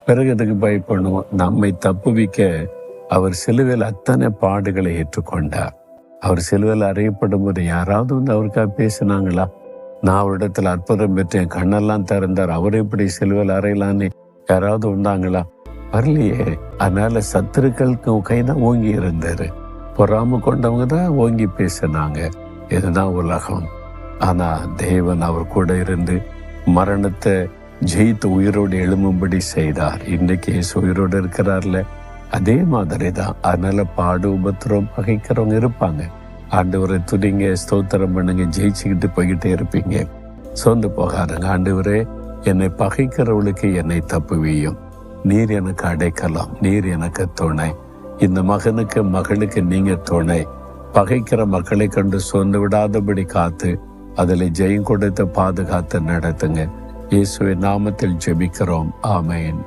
பிறகு எதுக்கு பயப்படணும்? நம்மை தப்புவிக்க அவர் சிலுவையில் அத்தனை பாடுகளை ஏற்றுக்கொண்டார். அவர் சிலுவையில் அறையப்படும் போது யாராவது அவருக்காக பேசினாங்களா? நான் அவரிடத்துல அற்புதம் பெற்றேன், கண்ணெல்லாம் திறந்தார், அவர் எப்படி சிலுவையில் அறையலான்னு யாராவது உண்டாங்களா? வரலையே. அதனால சத்துருக்களுக்கு கைதான் ஓங்கி இருந்தாரு. பொறாம கொண்டவங்க தான் ஓங்கி பேசினாங்க. இதுதான் உலகம். ஆனா தேவன் அவர் கூட இருந்து மரணத்தை ஜெயித்து உயிரோடு எழும்பும்படி செய்தார். இன்னைக்கு உயிரோடு இருக்கிறார்ல, அதே மாதிரி தான். அதனால பாடு, உபத்திரம், பகைக்கிறவங்க இருப்பாங்க. ஆண்டவரை துதிங்க, ஸ்தோத்திரம் பண்ணுங்க, ஜெயிச்சுக்கிட்டு போய்கிட்டே இருப்பீங்க. சோர்ந்து போகாதுங்க. ஆண்டவரே, என்னை பகைக்கிறவளுக்கு என்னை தப்புவியும், நீர் எனக்கு அடைக்கலாம், நீர் எனக்கு துணை. இந்த மகனுக்கு மகளுக்கு நீங்க துணை. பகைக்கிற மக்களை கண்டு சோர்ந்து விடாதபடி காத்து அதில் ஜெயம் கொடுத்து பாதுகாத்து நடத்துங்க. இயேசுவின் நாமத்தில் ஜெபிக்கிறோம். ஆமென்.